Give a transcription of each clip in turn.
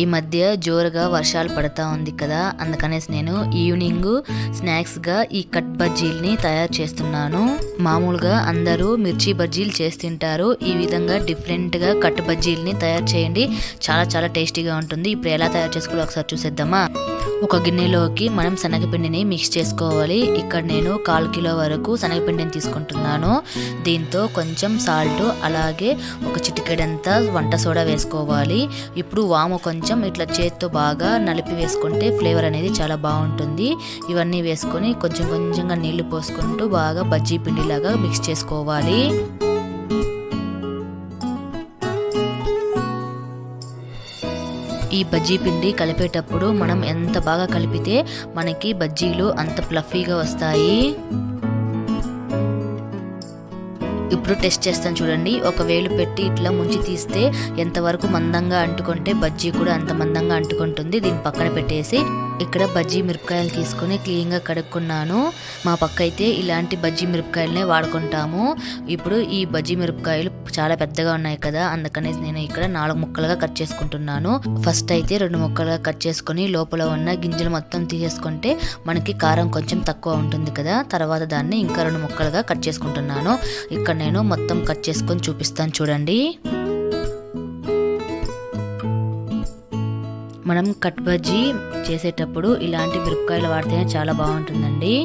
ఈ మధ్య జోరుగా వర్షాలు పడతా ఉంది కదా, అందుకనేసి నేను ఈవినింగ్ స్నాక్స్గా ఈ కట్ బజ్జీల్ని తయారు చేస్తున్నాను. మామూలుగా అందరూ మిర్చి బజ్జీలు చేస్తుంటారు. ఈ విధంగా డిఫరెంట్గా కట్ బజ్జీల్ని తయారు చేయండి, చాలా చాలా టేస్టీగా ఉంటుంది. ఇప్పుడు ఎలా తయారు చేసుకోవాలో ఒకసారి చూసేద్దామా. ఒక గిన్నెలోకి మనం శనగపిండిని మిక్స్ చేసుకోవాలి. ఇక్కడ నేను 1/4 కిలో వరకు శనగపిండిని తీసుకుంటున్నాను. దీంతో కొంచెం సాల్ట్, అలాగే ఒక చిటికెడంతా వంట సోడా వేసుకోవాలి. ఇప్పుడు వాము కొంచెం ఇట్లా చేత్తో బాగా నలిపి వేసుకుంటే ఫ్లేవర్ అనేది చాలా బాగుంటుంది. ఇవన్నీ వేసుకొని కొంచెం కొంచెంగా నీళ్లు పోసుకుంటూ బాగా బజ్జీ పిండిలాగా మిక్స్ చేసుకోవాలి. ఈ బజ్జీ పిండి కలిపేటప్పుడు మనం ఎంత బాగా కలిపితే మనకి బజ్జీలు అంత ఫ్లఫీగా వస్తాయి. ఇప్పుడు టెస్ట్ చేస్తాను చూడండి. ఒక వేలు పెట్టి ఇట్లా ముంచి తీస్తే ఎంతవరకు మందంగా అంటుకుంటే బజ్జీ కూడా అంత మందంగా అంటుకుంటుంది. దీన్ని పక్కన పెట్టేసి ఇక్కడ బజ్జీ మిరపకాయలు తీసుకొని క్లీన్గా కడుక్కున్నాను. మా పక్క అయితే ఇలాంటి బజ్జీ మిరపకాయలనే వాడుకుంటాము. ఇప్పుడు ఈ బజ్జీ మిరపకాయలు చాలా పెద్దగా ఉన్నాయి కదా, అందుకనేసి నేను ఇక్కడ 4 ముక్కలుగా కట్ చేసుకుంటున్నాను. ఫస్ట్ అయితే 2 ముక్కలుగా కట్ చేసుకొని లోపల ఉన్న గింజలు మొత్తం తీసేసుకుంటే మనకి కారం కొంచెం తక్కువ ఉంటుంది కదా. తర్వాత దాన్ని ఇంకా 2 ముక్కలుగా కట్ చేసుకుంటున్నాను. ఇక్కడ నేను మొత్తం కట్ చేసుకొని చూపిస్తాను చూడండి. మనం కట్ బజ్జీ చేసేటప్పుడు ఇలాంటి మిరపకాయలు వాడితేనే చాలా బాగుంటుందండి.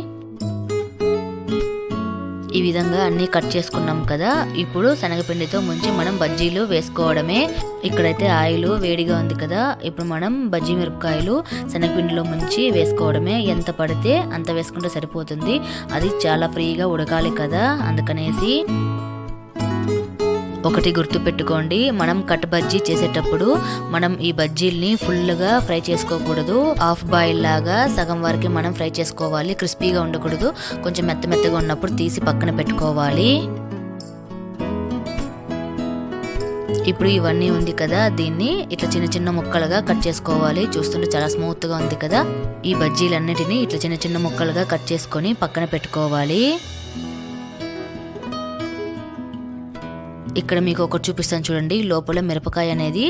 ఈ విధంగా అన్ని కట్ చేసుకున్నాం కదా. ఇప్పుడు శనగపిండితో ముంచి మనం బజ్జీలు వేసుకోవడమే. ఇక్కడైతే ఆయిల్ వేడిగా ఉంది కదా. ఇప్పుడు మనం బజ్జీ మిరపకాయలు శనగపిండిలో ముంచి వేసుకోవడమే. ఎంత పడితే అంత వేసుకుంటే సరిపోతుంది. అది చాలా ఫ్రీగా ఉడకాలి కదా, అందుకనేసి ఒకటి గుర్తు పెట్టుకోండి, మనం కట్ బజ్జీ చేసేటప్పుడు మనం ఈ బజ్జీల్ని ఫుల్గా ఫ్రై చేసుకోకూడదు. హాఫ్ బాయిల్ లాగా సగం వరకు మనం ఫ్రై చేసుకోవాలి. క్రిస్పీగా ఉండకూడదు. కొంచెం మెత్తగా ఉన్నప్పుడు తీసి పక్కన పెట్టుకోవాలి. ఇప్పుడు ఇవన్నీ ఉంది కదా, దీన్ని ఇట్లా చిన్న చిన్న ముక్కలుగా కట్ చేసుకోవాలి. చూస్తుంటే చాలా స్మూత్గా ఉంది కదా. ఈ బజ్జీలన్నిటినీ ఇట్లా చిన్న చిన్న ముక్కలుగా కట్ చేసుకొని పక్కన పెట్టుకోవాలి. ఇక్కడ మీకు ఒకటి చూపిస్తాను చూడండి. లోపల మిరపకాయ అనేది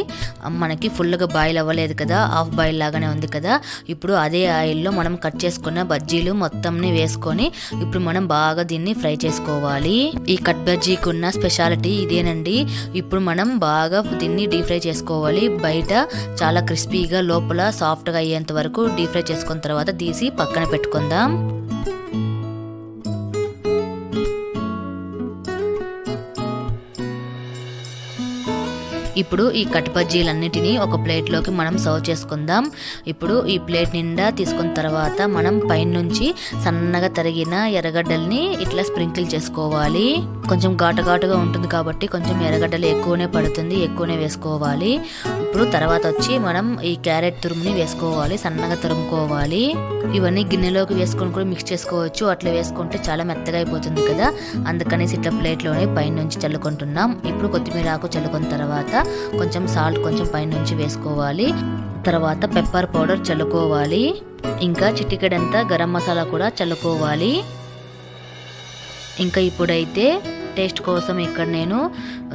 మనకి ఫుల్గా బాయిల్ అవ్వలేదు కదా, హాఫ్ బాయిల్ లాగానే ఉంది కదా. ఇప్పుడు అదే ఆయిల్లో మనం కట్ చేసుకున్న బజ్జీలు మొత్తంని వేసుకొని ఇప్పుడు మనం బాగా దీన్ని ఫ్రై చేసుకోవాలి. ఈ కట్ బజ్జీకి ఉన్న స్పెషాలిటీ ఇదేనండి. ఇప్పుడు మనం బాగా దీన్ని డీప్ ఫ్రై చేసుకోవాలి. బయట చాలా క్రిస్పీగా, లోపల సాఫ్ట్గా అయ్యేంత వరకు డీప్ ఫ్రై చేసుకున్న తర్వాత తీసి పక్కన పెట్టుకుందాం. ఇప్పుడు ఈ కట్ బజ్జీలన్నిటినీ ఒక ప్లేట్లోకి మనం సర్వ్ చేసుకుందాం. ఇప్పుడు ఈ ప్లేట్ నిండా తీసుకున్న తర్వాత మనం పైనుంచి సన్నగా తరిగిన ఎర్రగడ్డల్ని ఇట్లా స్ప్రింకిల్ చేసుకోవాలి. కొంచెం ఘాటుగా ఉంటుంది కాబట్టి కొంచెం ఎర్రగడ్డలు ఎక్కువనే పడుతుంది, ఎక్కువనే వేసుకోవాలి. ఇప్పుడు తర్వాత వచ్చి మనం ఈ క్యారెట్ తురుముని వేసుకోవాలి, సన్నగా తురుముకోవాలి. ఇవన్నీ గిన్నెలోకి వేసుకొని కూడా మిక్స్ చేసుకోవచ్చు. అట్లా వేసుకుంటే చాలా మెత్తగా అయిపోతుంది కదా, అందుకనేసి ఇట్లా ప్లేట్లోనే పైనుంచి చల్లుకుంటున్నాం. ఇప్పుడు కొత్తిమీర ఆకు చల్లుకున్న తర్వాత కొంచెం సాల్ట్ కొంచెం పైనుంచి వేసుకోవాలి. తర్వాత పెప్పర్ పౌడర్ చల్లుకోవాలి. ఇంకా చిటికెడంతా గరం మసాలా కూడా చల్లుకోవాలి. ఇంకా ఇప్పుడైతే టేస్ట్ కోసం ఇక్కడ నేను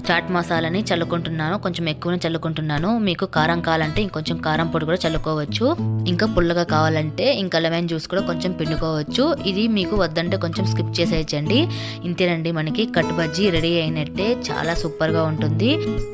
చాట్ మసాలాని చల్లుకుంటున్నాను. కొంచెం ఎక్కువనే చల్లుకుంటున్నాను. మీకు కారం కావాలంటే ఇంకొంచెం కారం పొడి కూడా చల్లుకోవచ్చు. ఇంకా పుల్లగా కావాలంటే ఇంకా లెమన్ జ్యూస్ కూడా కొంచెం పిండుకోవచ్చు. ఇది మీకు వద్దంటే కొంచెం స్కిప్ చేసేయచ్చండి. ఇంతేనండి, మనకి కట్ బజ్జీ రెడీ అయినట్టే. చాలా సూపర్గా ఉంటుంది.